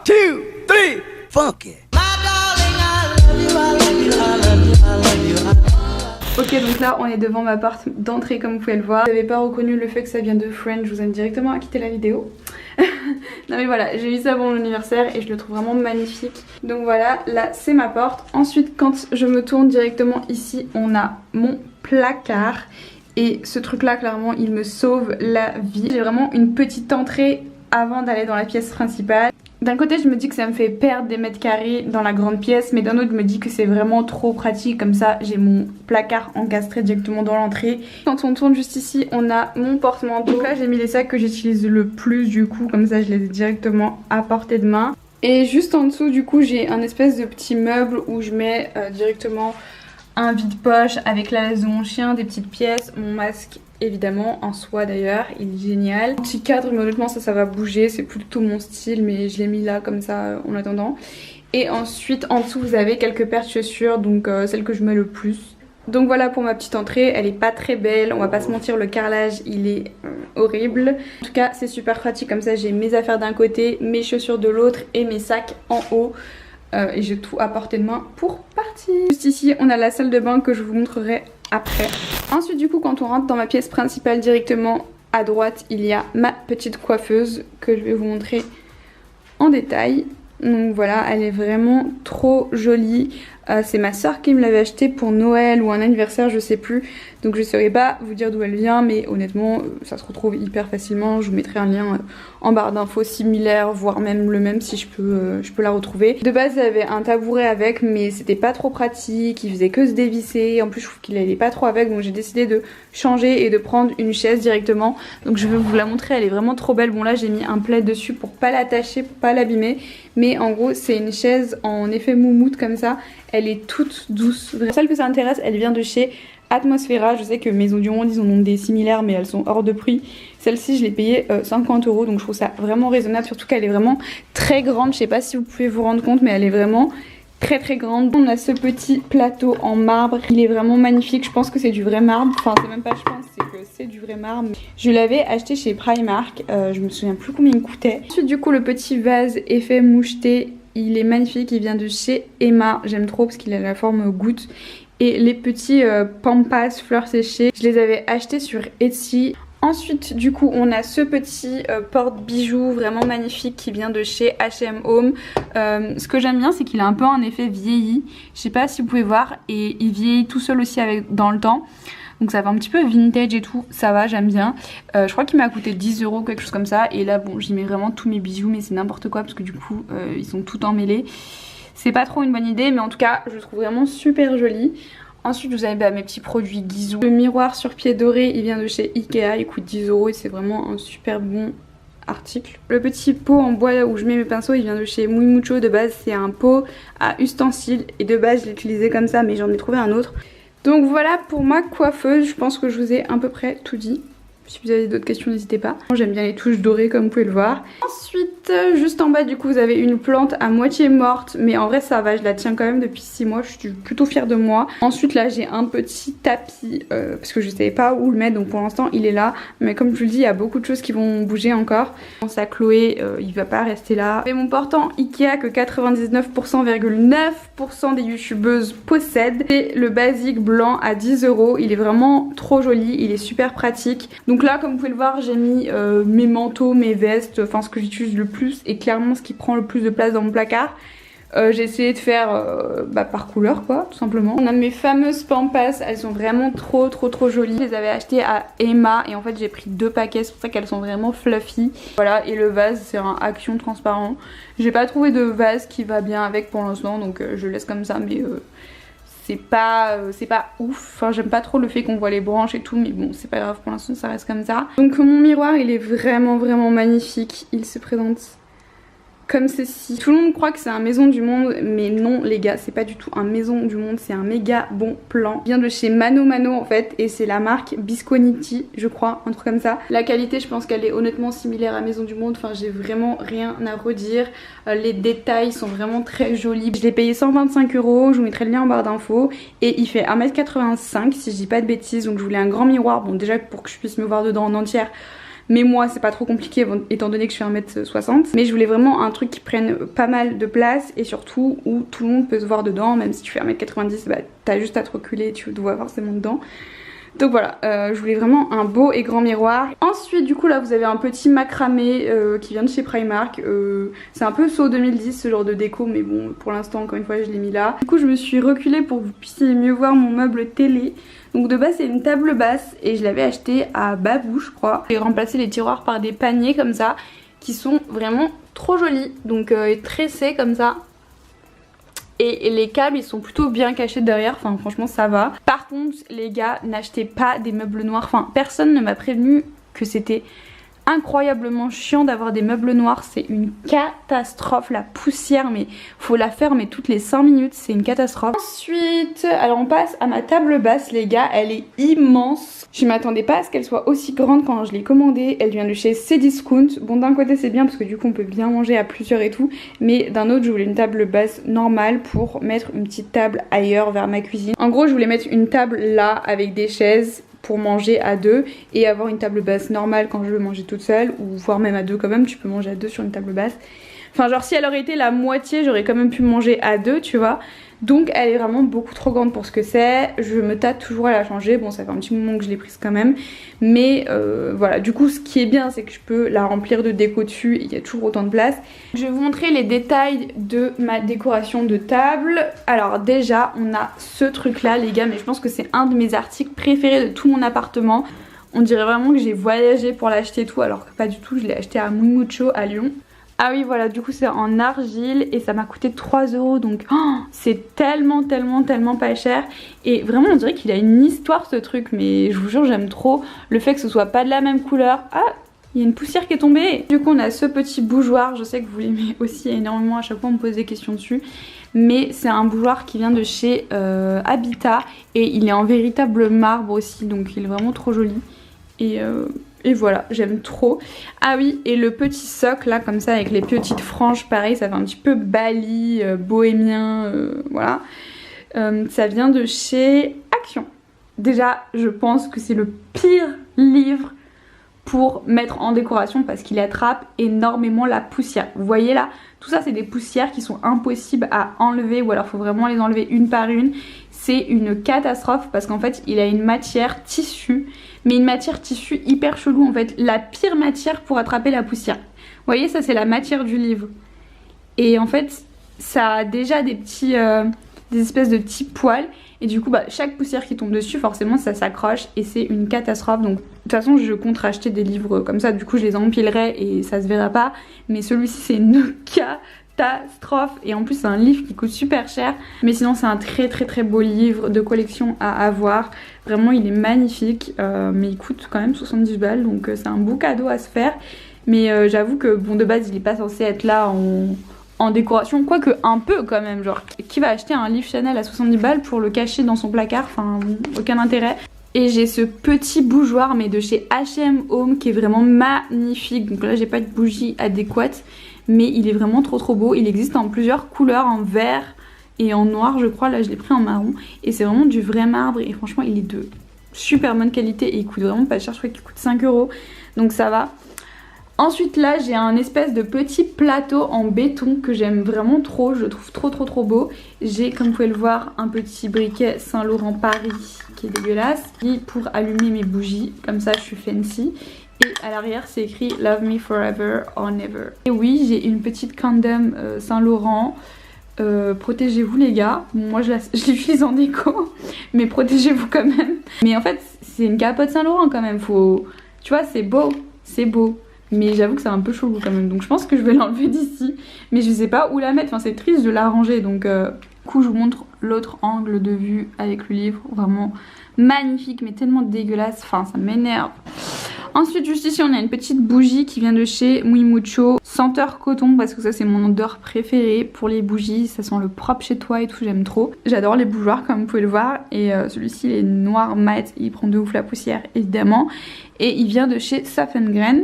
2, 3, funky. Ok, donc là on est devant ma porte d'entrée comme vous pouvez le voir. Si vous n'avez pas reconnu le fait que ça vient de Friends, je vous invite directement à quitter la vidéo. Non mais voilà, j'ai eu ça pour mon anniversaire et je le trouve vraiment magnifique. Donc voilà, là c'est ma porte. Ensuite quand je me tourne directement ici, on a mon placard. Et ce truc là clairement il me sauve la vie. J'ai vraiment une petite entrée avant d'aller dans la pièce principale. D'un côté je me dis que ça me fait perdre des mètres carrés dans la grande pièce, mais d'un autre je me dis que c'est vraiment trop pratique, comme ça j'ai mon placard encastré directement dans l'entrée. Quand on tourne juste ici on a mon porte-manteau. Donc là j'ai mis les sacs que j'utilise le plus du coup, comme ça je les ai directement à portée de main. Et juste en dessous du coup j'ai un espèce de petit meuble où je mets directement un vide-poche avec la laisse de mon chien, des petites pièces, mon masque évidemment en soie d'ailleurs, il est génial. Un petit cadre, mais honnêtement ça va bouger, c'est plutôt mon style mais je l'ai mis là comme ça en attendant. Et ensuite en dessous vous avez quelques paires de chaussures, donc celles que je mets le plus. Donc voilà pour ma petite entrée, elle est pas très belle, on va pas se mentir, le carrelage il est horrible. En tout cas c'est super pratique, comme ça j'ai mes affaires d'un côté, mes chaussures de l'autre et mes sacs en haut. Et j'ai tout à portée de main pour partir. Juste ici on a la salle de bain que je vous montrerai après. Ensuite du coup quand on rentre dans ma pièce principale directement à droite il y a ma petite coiffeuse que je vais vous montrer en détail. Donc voilà, elle est vraiment trop jolie. C'est ma soeur qui me l'avait acheté pour Noël ou un anniversaire, je sais plus. Donc je saurais pas vous dire d'où elle vient, mais honnêtement ça se retrouve hyper facilement. Je vous mettrai un lien en barre d'infos similaire, voire même le même si je peux la retrouver. De base il y avait un tabouret avec, mais c'était pas trop pratique, il faisait que se dévisser. En plus je trouve qu'il allait pas trop avec, donc j'ai décidé de changer et de prendre une chaise directement. Donc je vais vous la montrer, elle est vraiment trop belle. Bon là j'ai mis un plaid dessus pour pas l'attacher, pour pas l'abîmer. Mais en gros c'est une chaise en effet moumoute comme ça. Elle est toute douce. Celle que ça intéresse, elle vient de chez Atmosfera. Je sais que Maison du Monde ils en ont des similaires mais elles sont hors de prix. Celle-ci je l'ai payée 50 €, donc je trouve ça vraiment raisonnable, surtout qu'elle est vraiment très grande. Je sais pas si vous pouvez vous rendre compte mais elle est vraiment très très grande. On a ce petit plateau en marbre, il est vraiment magnifique. Je pense que c'est du vrai marbre, enfin c'est même pas je pense, c'est que c'est du vrai marbre. Je l'avais acheté chez Primark, je me souviens plus combien il coûtait. Ensuite du coup le petit vase effet moucheté, il est magnifique, il vient de chez Emma, j'aime trop parce qu'il a la forme goutte. Et les petits pampas fleurs séchées, je les avais achetés sur Etsy. Ensuite du coup on a ce petit porte-bijoux vraiment magnifique qui vient de chez H&M Home. Ce que j'aime bien c'est qu'il a un peu un effet vieilli, je sais pas si vous pouvez voir, et il vieillit tout seul aussi dans le temps. Donc ça fait un petit peu vintage et tout, ça va, j'aime bien. Je crois qu'il m'a coûté 10 € quelque chose comme ça. Et là bon j'y mets vraiment tous mes bijoux, mais c'est n'importe quoi parce que du coup ils sont tout emmêlés. C'est pas trop une bonne idée, mais en tout cas je le trouve vraiment super joli. Ensuite vous avez mes petits produits Guizou. Le miroir sur pied doré il vient de chez Ikea, il coûte 10 € et c'est vraiment un super bon article. Le petit pot en bois où je mets mes pinceaux il vient de chez Muy Mucho. De base c'est un pot à ustensiles et de base je l'ai utilisé comme ça, mais j'en ai trouvé un autre. Donc voilà pour ma coiffeuse, je pense que je vous ai à peu près tout dit. Si vous avez d'autres questions n'hésitez pas. J'aime bien les touches dorées comme vous pouvez le voir. Ensuite juste en bas du coup vous avez une plante à moitié morte, mais en vrai ça va, je la tiens quand même depuis 6 mois, je suis plutôt fière de moi. Ensuite là j'ai un petit tapis parce que je savais pas où le mettre, donc pour l'instant il est là. Mais comme je vous le dis il y a beaucoup de choses qui vont bouger encore. Je pense à Chloé, il va pas rester là. Et mon portant Ikea que 99,9% des youtubeuses possèdent. C'est le basique blanc à 10 €, il est vraiment trop joli, il est super pratique. Donc là comme vous pouvez le voir j'ai mis mes manteaux, mes vestes, enfin ce que j'utilise le plus et clairement ce qui prend le plus de place dans mon placard. J'ai essayé de faire par couleur quoi, tout simplement. On a mes fameuses pampas, elles sont vraiment trop jolies. Je les avais achetées à Emma et en fait j'ai pris 2 paquets, c'est pour ça qu'elles sont vraiment fluffy. Voilà, et le vase c'est un Action transparent. J'ai pas trouvé de vase qui va bien avec pour l'instant, donc je laisse comme ça, mais c'est pas ouf. Enfin j'aime pas trop le fait qu'on voit les branches et tout, mais bon c'est pas grave, pour l'instant ça reste comme ça. Donc mon miroir il est vraiment magnifique, il se présente comme ceci. Tout le monde croit que c'est un Maison du Monde, mais non les gars, c'est pas du tout un Maison du Monde, c'est un méga bon plan. Il vient de chez Mano Mano en fait, et c'est la marque Bisconiti, je crois, un truc comme ça. La qualité, je pense qu'elle est honnêtement similaire à Maison du Monde, enfin j'ai vraiment rien à redire. Les détails sont vraiment très jolis. Je l'ai payé 125 €, je vous mettrai le lien en barre d'infos, et il fait 1,85 m si je dis pas de bêtises, donc je voulais un grand miroir, bon déjà pour que je puisse me voir dedans en entière. Mais moi c'est pas trop compliqué étant donné que je fais 1m60. Mais je voulais vraiment un truc qui prenne pas mal de place et surtout où tout le monde peut se voir dedans. Même si tu fais 1m90, bah t'as juste à te reculer, tu te vois forcément dedans. Donc voilà, je voulais vraiment un beau et grand miroir. Ensuite du coup là vous avez un petit macramé qui vient de chez Primark. C'est un peu saut 2010 ce genre de déco, mais bon pour l'instant encore une fois je l'ai mis là. Du coup je me suis reculée pour que vous puissiez mieux voir mon meuble télé. Donc de base c'est une table basse et je l'avais acheté à Babou je crois. J'ai remplacé les tiroirs par des paniers comme ça qui sont vraiment trop jolis. Donc tressés comme ça. Et les câbles ils sont plutôt bien cachés derrière, enfin franchement ça va. Par contre les gars, n'achetez pas des meubles noirs, enfin personne ne m'a prévenu que c'était incroyablement chiant d'avoir des meubles noirs, c'est une catastrophe, la poussière mais faut la faire mais toutes les 5 minutes, c'est une catastrophe. Ensuite, alors on passe à ma table basse les gars, elle est immense. Je m'attendais pas à ce qu'elle soit aussi grande quand je l'ai commandée, elle vient de chez Cdiscount. Bon d'un côté c'est bien parce que du coup on peut bien manger à plusieurs et tout, mais d'un autre je voulais une table basse normale pour mettre une petite table ailleurs vers ma cuisine. En gros je voulais mettre une table là avec des chaises pour manger à deux et avoir une table basse normale quand je veux manger toute seule, ou voire même à deux quand même, tu peux manger à deux sur une table basse. Enfin genre si elle aurait été la moitié j'aurais quand même pu manger à deux tu vois. Donc elle est vraiment beaucoup trop grande pour ce que c'est. Je me tâte toujours à la changer, bon ça fait un petit moment que je l'ai prise quand même. Mais voilà, du coup ce qui est bien c'est que je peux la remplir de déco dessus et il y a toujours autant de place. Je vais vous montrer les détails de ma décoration de table. Alors déjà on a ce truc là les gars, mais je pense que c'est un de mes articles préférés de tout mon appartement. On dirait vraiment que j'ai voyagé pour l'acheter et tout, alors que pas du tout, je l'ai acheté à Mucho à Lyon. Ah oui voilà, du coup c'est en argile et ça m'a coûté 3 € donc c'est tellement pas cher. Et vraiment on dirait qu'il a une histoire ce truc, mais je vous jure j'aime trop le fait que ce soit pas de la même couleur. Ah, il y a une poussière qui est tombée. Du coup on a ce petit bougeoir, je sais que vous l'aimez aussi énormément, à chaque fois on me pose des questions dessus. Mais c'est un bougeoir qui vient de chez Habitat et il est en véritable marbre aussi, donc il est vraiment trop joli. Et voilà, j'aime trop. Ah oui, et le petit socle là comme ça avec les petites franges, pareil ça fait un petit peu Bali, bohémien, voilà. Ça vient de chez Action. Déjà je pense que c'est le pire livre pour mettre en décoration parce qu'il attrape énormément la poussière. Vous voyez là, tout ça c'est des poussières qui sont impossibles à enlever, ou alors faut vraiment les enlever une par une. C'est une catastrophe parce qu'en fait il a une matière tissu, mais une matière tissu hyper chelou en fait, la pire matière pour attraper la poussière. Vous voyez ça c'est la matière du livre. Et en fait ça a déjà des petits, des espèces de petits poils. Et du coup bah, chaque poussière qui tombe dessus forcément ça s'accroche et c'est une catastrophe. Donc de toute façon je compte racheter des livres comme ça, du coup je les empilerai et ça se verra pas. Mais celui-ci c'est une catastrophe et en plus c'est un livre qui coûte super cher. Mais sinon c'est un très beau livre de collection à avoir. Vraiment il est magnifique, mais il coûte quand même 70 balles donc c'est un beau cadeau à se faire. Mais j'avoue que bon de base il est pas censé être là en décoration, quoique un peu quand même, genre qui va acheter un livre Chanel à 70 balles pour le cacher dans son placard, enfin aucun intérêt. Et j'ai ce petit bougeoir mais de chez H&M Home qui est vraiment magnifique, donc là j'ai pas de bougie adéquate mais il est vraiment trop beau. Il existe en plusieurs couleurs, en vert et en noir je crois, là je l'ai pris en marron et c'est vraiment du vrai marbre et franchement il est de super bonne qualité et il coûte vraiment pas cher, je crois qu'il coûte 5 € donc ça va. Ensuite là j'ai un espèce de petit plateau en béton que j'aime vraiment trop, je le trouve trop beau. J'ai comme vous pouvez le voir un petit briquet Saint Laurent Paris qui est dégueulasse, et pour allumer mes bougies, comme ça je suis fancy. Et à l'arrière c'est écrit Love me forever or never. Et oui j'ai une petite condom Saint Laurent. Protégez-vous les gars, moi je l'utilise en déco mais protégez-vous quand même. Mais en fait c'est une capote Saint Laurent quand même, faut... tu vois c'est beau. Mais j'avoue que c'est un peu chelou quand même, donc je pense que je vais l'enlever d'ici. Mais je sais pas où la mettre, enfin c'est triste de la ranger. Donc du coup je vous montre l'autre angle de vue avec le livre, vraiment magnifique mais tellement dégueulasse, enfin ça m'énerve. Ensuite juste ici on a une petite bougie qui vient de chez Mucho, senteur coton parce que ça c'est mon odeur préférée pour les bougies, ça sent le propre chez toi et tout, j'aime trop. J'adore les bougeoirs comme vous pouvez le voir et celui-ci il est noir mat, il prend de ouf la poussière évidemment. Et il vient de chez Soft & Grain,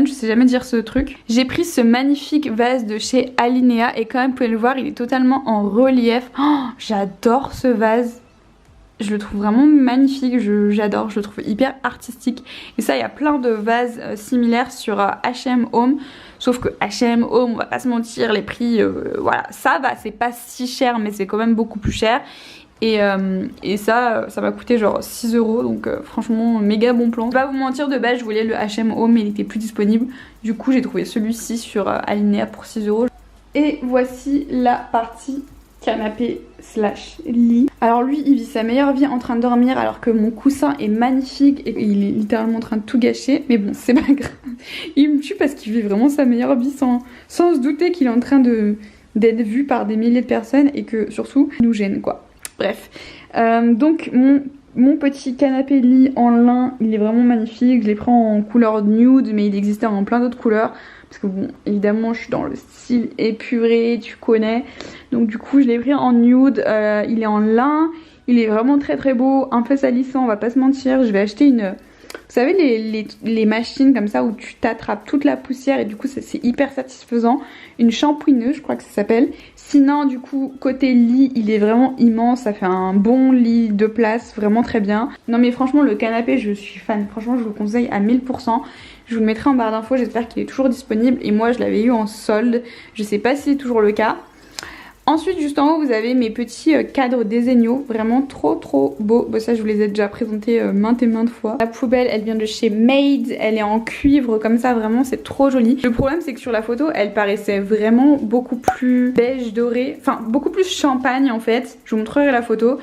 je sais jamais dire ce truc. J'ai pris ce magnifique vase de chez Alinea et comme vous pouvez le voir il est totalement en relief. Oh, j'adore ce vase. Je le trouve vraiment magnifique, j'adore, je le trouve hyper artistique. Et ça, il y a plein de vases similaires sur H&M Home. Sauf que H&M Home, on va pas se mentir, les prix, voilà, ça va, c'est pas si cher, mais c'est quand même beaucoup plus cher. Et ça m'a coûté genre 6 €, donc franchement méga bon plan. Je vais pas vous mentir, de base je voulais le H&M Home mais il était plus disponible. Du coup j'ai trouvé celui-ci sur Alinea pour 6 €. Et voici la partie canapé slash lit. Alors lui il vit sa meilleure vie en train de dormir alors que mon coussin est magnifique et il est littéralement en train de tout gâcher. Mais bon c'est pas grave, il me tue parce qu'il vit vraiment sa meilleure vie sans se douter qu'il est en train d'être vu par des milliers de personnes et que surtout il nous gêne quoi. Bref, donc mon petit canapé lit en lin, il est vraiment magnifique. Je l'ai pris en couleur nude, mais il existait en plein d'autres couleurs. Parce que bon, évidemment, je suis dans le style épuré, tu connais. Donc du coup, je l'ai pris en nude. Il est en lin, il est vraiment très très beau. Un peu salissant, on va pas se mentir. Je vais acheter une... Vous savez les machines comme ça où tu t'attrapes toute la poussière et du coup c'est hyper satisfaisant. Une shampooineuse je crois que ça s'appelle. Sinon du coup côté lit il est vraiment immense, ça fait un bon lit de place, vraiment très bien. Non mais franchement le canapé je suis fan, franchement je vous le conseille à 1000%. Je vous le mettrai en barre d'infos, j'espère qu'il est toujours disponible et moi je l'avais eu en solde. Je sais pas si c'est toujours le cas. Ensuite juste en haut vous avez mes petits cadres Desenio, vraiment trop trop beaux. Bon, ça je vous les ai déjà présentés maintes et maintes fois. La poubelle elle vient de chez Made, elle est en cuivre comme ça, vraiment c'est trop joli. Le problème c'est que sur la photo elle paraissait vraiment beaucoup plus beige doré, enfin beaucoup plus champagne en fait. Je vous montrerai la photo.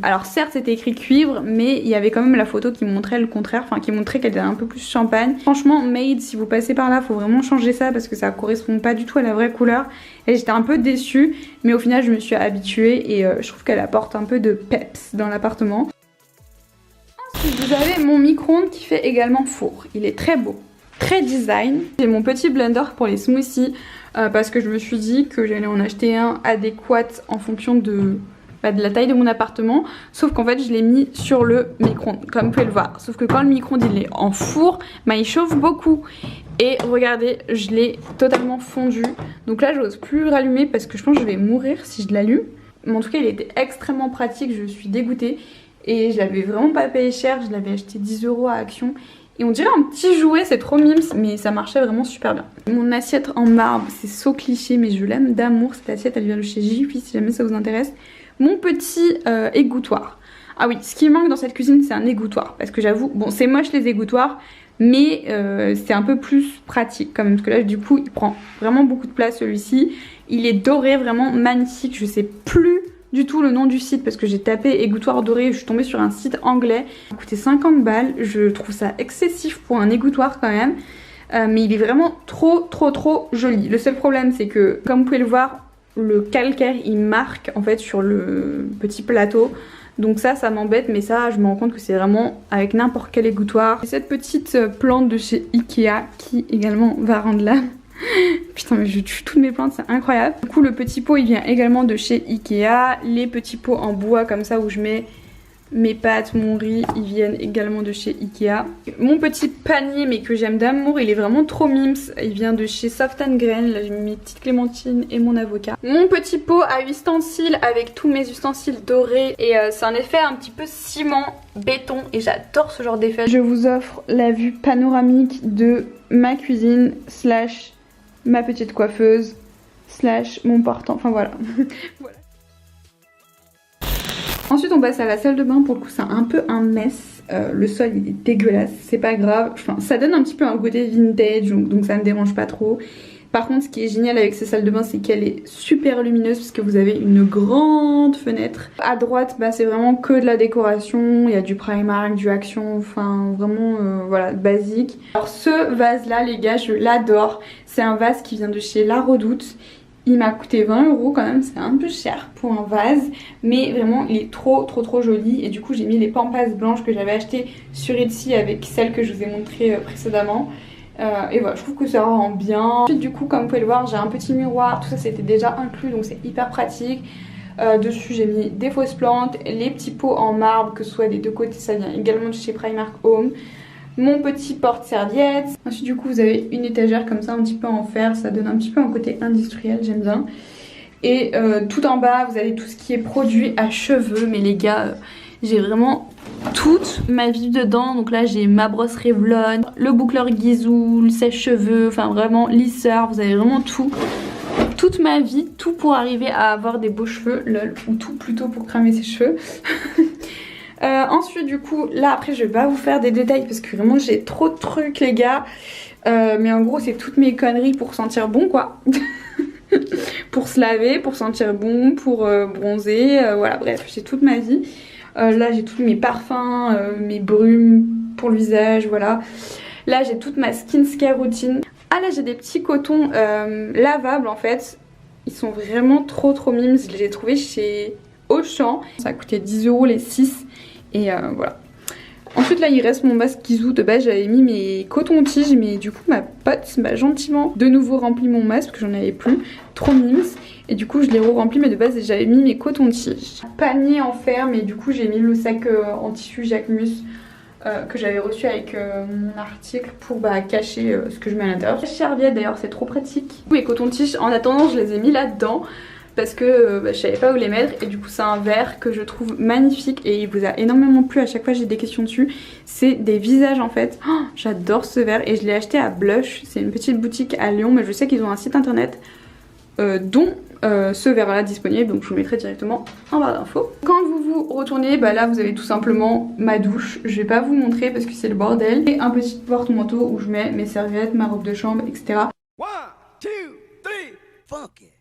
Alors certes c'était écrit cuivre mais il y avait quand même la photo qui montrait le contraire, enfin qui montrait qu'elle était un peu plus champagne. Franchement Made si vous passez par là faut vraiment changer ça parce que ça correspond pas du tout à la vraie couleur et j'étais un peu déçue mais au final je me suis habituée et je trouve qu'elle apporte un peu de peps dans l'appartement. Ensuite vous avez mon micro-ondes qui fait également four, il est très beau, très design. J'ai mon petit blender pour les smoothies parce que je me suis dit que j'allais en acheter un adéquat en fonction de la taille de mon appartement, sauf qu'en fait je l'ai mis sur le micro-ondes comme vous pouvez le voir, sauf que quand le micro-ondes il est en four, bah, il chauffe beaucoup et regardez je l'ai totalement fondu, donc là j'ose plus le rallumer parce que je pense que je vais mourir si je l'allume, mais en tout cas il était extrêmement pratique, je suis dégoûtée et je l'avais vraiment pas payé cher, je l'avais acheté 10 € à Action. Et on dirait un petit jouet, c'est trop mimes, mais ça marchait vraiment super bien. Mon assiette en marbre, c'est so cliché, mais je l'aime d'amour. Cette assiette, elle vient de chez Jiffy, si jamais ça vous intéresse. Mon petit égouttoir. Ah oui, ce qui manque dans cette cuisine, c'est un égouttoir. Parce que j'avoue, bon, c'est moche les égouttoirs, mais c'est un peu plus pratique quand même. Parce que là, du coup, il prend vraiment beaucoup de place celui-ci. Il est doré, vraiment magnifique. Je sais plus du tout le nom du site parce que j'ai tapé égouttoir doré, je suis tombée sur un site anglais. Il a coûté 50 balles, je trouve ça excessif pour un égouttoir quand même. Mais il est vraiment trop joli. Le seul problème c'est que comme vous pouvez le voir, le calcaire il marque en fait sur le petit plateau. Donc ça m'embête, mais ça je me rends compte que c'est vraiment avec n'importe quel égouttoir. J'ai cette petite plante de chez Ikea qui également va rendre là. Putain mais je tue toutes mes plantes, c'est incroyable. Du coup le petit pot il vient également de chez Ikea. Les petits pots en bois comme ça où je mets mes pâtes, mon riz, ils viennent également de chez Ikea. Mon petit panier mais que j'aime d'amour, il est vraiment trop mimes. Il vient de chez Soft & Grain, là j'ai mis mes petites clémentines et mon avocat. Mon petit pot à ustensiles avec tous mes ustensiles dorés. Et c'est un effet un petit peu ciment, béton et j'adore ce genre d'effet. Je vous offre la vue panoramique de ma cuisine slash ma petite coiffeuse slash mon portant, enfin voilà. Voilà. Ensuite on passe à la salle de bain, pour le coup c'est un peu un mess, le sol il est dégueulasse, c'est pas grave, enfin, ça donne un petit peu un côté vintage donc ça me dérange pas trop. Par contre ce qui est génial avec cette salle de bain c'est qu'elle est super lumineuse puisque vous avez une grande fenêtre. À droite bah, c'est vraiment que de la décoration, il y a du Primark, du Action, enfin vraiment voilà basique. Alors ce vase là les gars je l'adore, c'est un vase qui vient de chez La Redoute. Il m'a coûté 20 € quand même, c'est un peu cher pour un vase, mais vraiment il est trop joli. Et du coup j'ai mis les pampas blanches que j'avais achetées sur Etsy avec celles que je vous ai montrées précédemment. Et voilà, je trouve que ça rend bien. Ensuite du coup comme vous pouvez le voir j'ai un petit miroir, tout ça c'était déjà inclus donc c'est hyper pratique. Dessus j'ai mis des fausses plantes, les petits pots en marbre que ce soit des deux côtés, ça vient également de chez Primark Home. Mon petit porte-serviette. Ensuite du coup vous avez une étagère comme ça un petit peu en fer, ça donne un petit peu un côté industriel, j'aime bien. Et tout en bas vous avez tout ce qui est produit à cheveux. Mais les gars, j'ai vraiment toute ma vie dedans. Donc là j'ai ma brosse Revlon, le boucleur Gisou, le sèche-cheveux, enfin vraiment lisseur, vous avez vraiment tout. Toute ma vie, tout pour arriver à avoir des beaux cheveux, lol, ou tout plutôt pour cramer ses cheveux. Ensuite du coup, là après je vais pas vous faire des détails parce que vraiment j'ai trop de trucs les gars. Mais en gros c'est toutes mes conneries pour sentir bon quoi. Pour se laver, pour sentir bon, pour bronzer, voilà bref j'ai toute ma vie. Là j'ai tous mes parfums, mes brumes pour le visage, voilà. Là j'ai toute ma skincare routine. Ah là j'ai des petits cotons lavables en fait. Ils sont vraiment trop mimes. Je les ai trouvés chez Auchan. Ça a coûté 10 € les 6. Et voilà. Ensuite là il reste mon masque Gisou. De base j'avais mis mes cotons-tiges. Mais du coup ma pote m'a gentiment de nouveau rempli mon masque. Parce que j'en avais plus. Trop mimes. Et du coup je l'ai re-rempli. Mais de base j'avais mis mes cotons-tiges. Panier en fer. Mais du coup j'ai mis le sac en tissu Jacquemus. Que j'avais reçu avec mon article pour cacher ce que je mets à l'intérieur. Serviette d'ailleurs c'est trop pratique. Les cotons-tiges en attendant je les ai mis là-dedans parce que je savais pas où les mettre et du coup c'est un verre que je trouve magnifique et il vous a énormément plu, à chaque fois j'ai des questions dessus. C'est des visages en fait. Oh, j'adore ce verre et je l'ai acheté à Blush, c'est une petite boutique à Lyon mais je sais qu'ils ont un site internet dont ce verre là disponible, donc je vous le mettrai directement en barre d'infos. Quand vous vous retournez, là vous avez tout simplement ma douche, je vais pas vous montrer parce que c'est le bordel, et un petit porte-manteau où je mets mes serviettes, ma robe de chambre, etc. 1, 2, 3, fuck it.